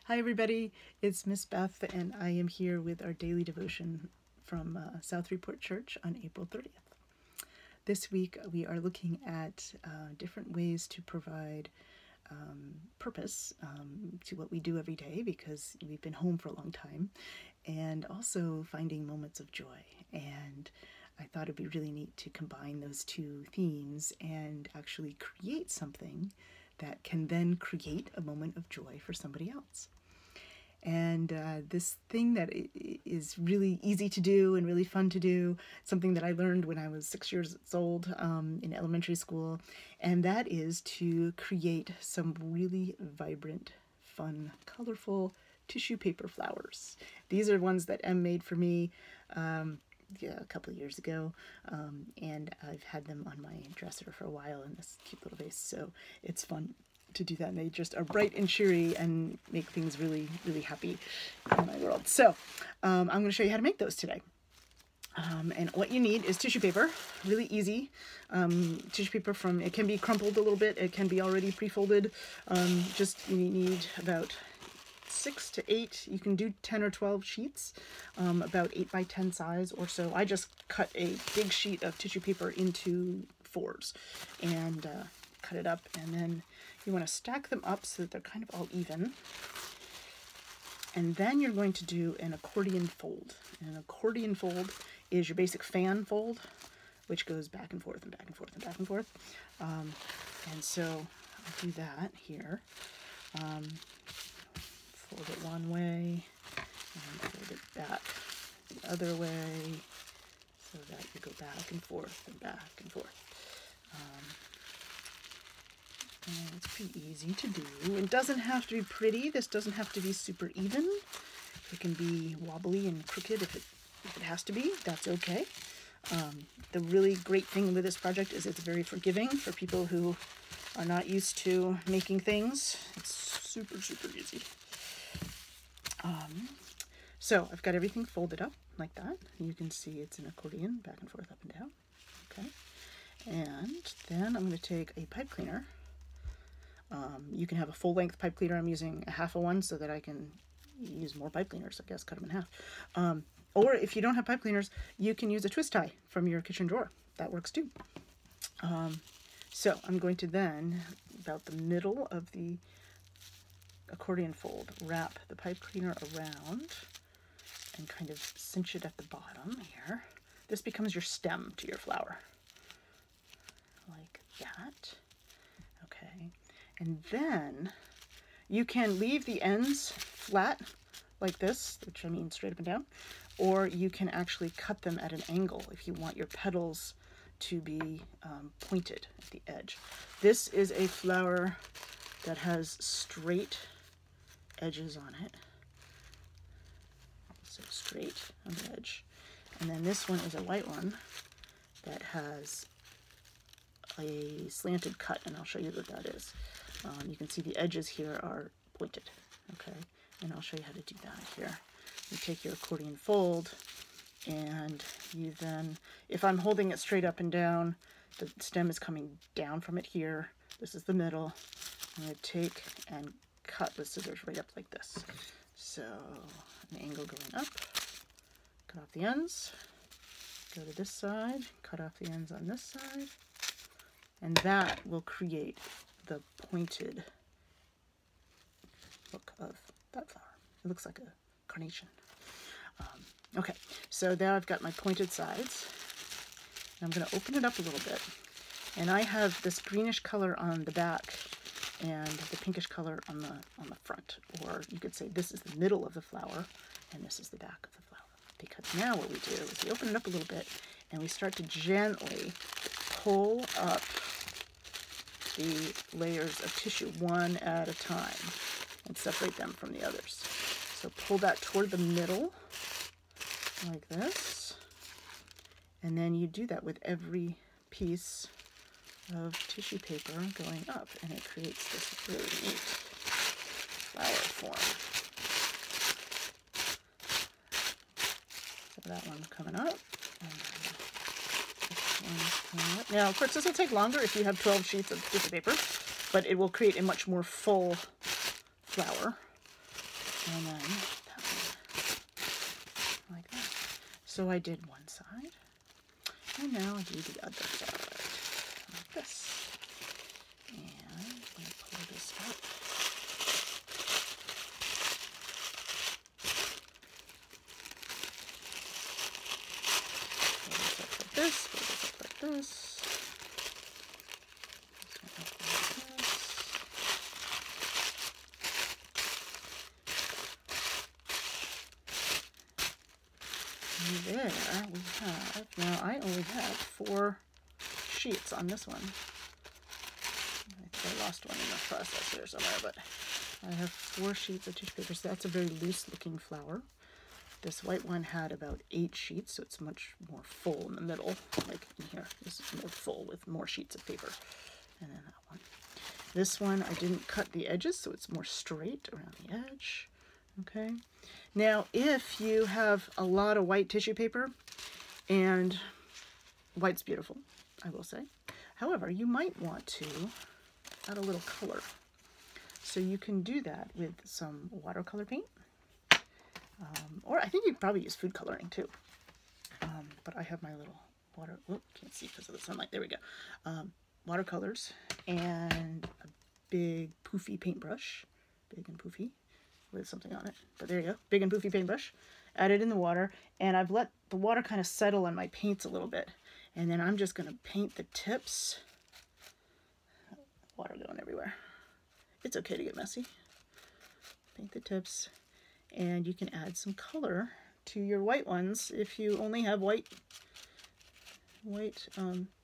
Hi everybody, it's Miss Beth and I am here with our daily devotion from South Report Church on April 30th. This week we are looking at different ways to provide purpose to what we do every day because we've been home for a long time, and also finding moments of joy. And I thought it'd be really neat to combine those two themes and actually create something that can then create a moment of joy for somebody else. And this thing that is really easy to do and really fun to do, something that I learned when I was 6 years old in elementary school, and that is to create some really vibrant, fun, colorful tissue paper flowers. These are ones that Em made for me a couple of years ago, and I've had them on my dresser for a while in this cute little vase, so it's fun to do that, and they just are bright and cheery and make things really, really happy in my world. So I'm going to show you how to make those today. And what you need is tissue paper, really easy. Tissue paper it can be crumpled a little bit, it can be already pre-folded. Just you need about 6 to 8, you can do 10 or 12 sheets, about 8 by 10 size or so. I just cut a big sheet of tissue paper into 4s and cut it up, and then you want to stack them up so that they're kind of all even. And then you're going to do an accordion fold. And an accordion fold is your basic fan fold, which goes back and forth and back and forth and back and forth. And so I'll do that here. Fold it one way and fold it back the other way so that you go back and forth and back and forth. And it's pretty easy to do. It doesn't have to be pretty. This doesn't have to be super even. It can be wobbly and crooked if it has to be. That's okay. The really great thing with this project is it's very forgiving for people who are not used to making things. It's super, super easy. So I've got everything folded up like that. You can see it's an accordion, back and forth, up and down. Okay. And then I'm going to take a pipe cleaner. You can have a full-length pipe cleaner. I'm using a half of one so that I can use more pipe cleaners, I guess, cut them in half. Or if you don't have pipe cleaners, you can use a twist tie from your kitchen drawer. That works too. So I'm going to then, about the middle of the accordion fold, wrap the pipe cleaner around and kind of cinch it at the bottom here. This becomes your stem to your flower, like that. Okay. And then you can leave the ends flat like this, which I mean straight up and down, or you can actually cut them at an angle if you want your petals to be pointed at the edge. This is a flower that has straight edges on it, so straight on the edge. And then this one is a white one that has a slanted cut, and I'll show you what that is. You can see the edges here are pointed, okay? And I'll show you how to do that here. You take your accordion fold, and you then, if I'm holding it straight up and down, the stem is coming down from it here. This is the middle. I'm going to take and cut with scissors right up like this. So an angle going up, cut off the ends, go to this side, cut off the ends on this side, and that will create the pointed look of that flower. It looks like a carnation. Okay, so now I've got my pointed sides. I'm going to open it up a little bit. And I have this greenish color on the back and the pinkish color on the front. Or you could say this is the middle of the flower and this is the back of the flower. Because now what we do is we open it up a little bit and we start to gently pull up the layers of tissue one at a time and separate them from the others. So pull that toward the middle like this, and then you do that with every piece of tissue paper going up, and it creates this really neat flower form. So that one's coming up, and this one's coming up. Now, of course, this will take longer if you have 12 sheets of tissue paper, but it will create a much more full flower. And then that one, like that. So I did one side, and now I do the other side, like this. And I'm going to pull this up. This, pull this up like this. And there we have, now I only have 4 sheets on this one. I think I lost one in the process here somewhere, but I have 4 sheets of tissue paper, so that's a very loose looking flower. This white one had about 8 sheets, so it's much more full in the middle, like in here. This is more full with more sheets of paper. And then that one. This one, I didn't cut the edges, so it's more straight around the edge. Okay. Now, if you have a lot of white tissue paper, and white's beautiful, I will say. However, you might want to add a little color. So you can do that with some watercolor paint. Or I think you'd probably use food coloring too. But I have my little can't see because of the sunlight. There we go. Watercolors and a big poofy paintbrush. Big and poofy with something on it. But there you go. Big and poofy paintbrush. Add it in the water. And I've let the water kind of settle on my paints a little bit. And then I'm just going to paint the tips. Water going everywhere. It's okay to get messy. Paint the tips. And you can add some color to your white ones if you only have white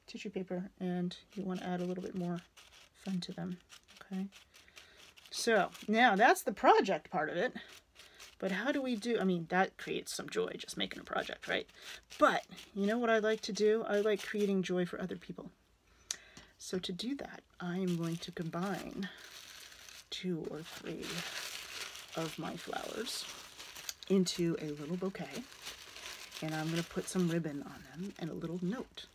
tissue paper and you want to add a little bit more fun to them. Okay. So now that's the project part of it. But how do we do? I mean, that creates some joy just making a project, right? But you know what I like to do? I like creating joy for other people. So to do that, I'm going to combine 2 or 3 of my flowers into a little bouquet, and I'm going to put some ribbon on them and a little note.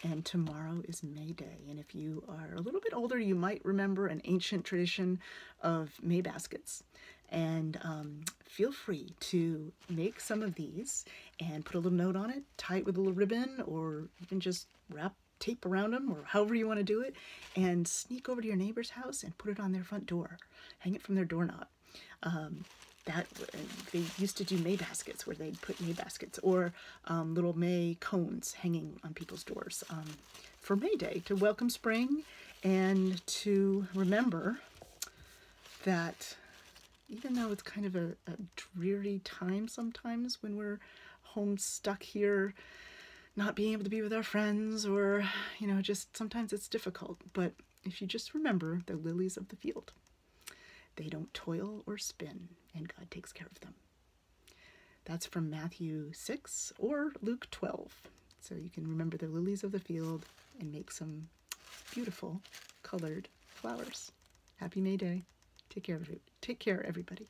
And tomorrow is May Day, and if you are a little bit older, you might remember an ancient tradition of May baskets. And feel free to make some of these and put a little note on it, tie it with a little ribbon, or even just wrap tape around them, or however you want to do it, and sneak over to your neighbor's house and put it on their front door. Hang it from their doorknob. They used to do May baskets where they'd put May baskets or little May cones hanging on people's doors for May Day to welcome spring and to remember that even though it's kind of a dreary time sometimes when we're home stuck here, not being able to be with our friends, or, just sometimes it's difficult. But if you just remember the lilies of the field, they don't toil or spin, and God takes care of them. That's from Matthew 6 or Luke 12. So you can remember the lilies of the field and make some beautiful colored flowers. Happy May Day. Take care, everybody.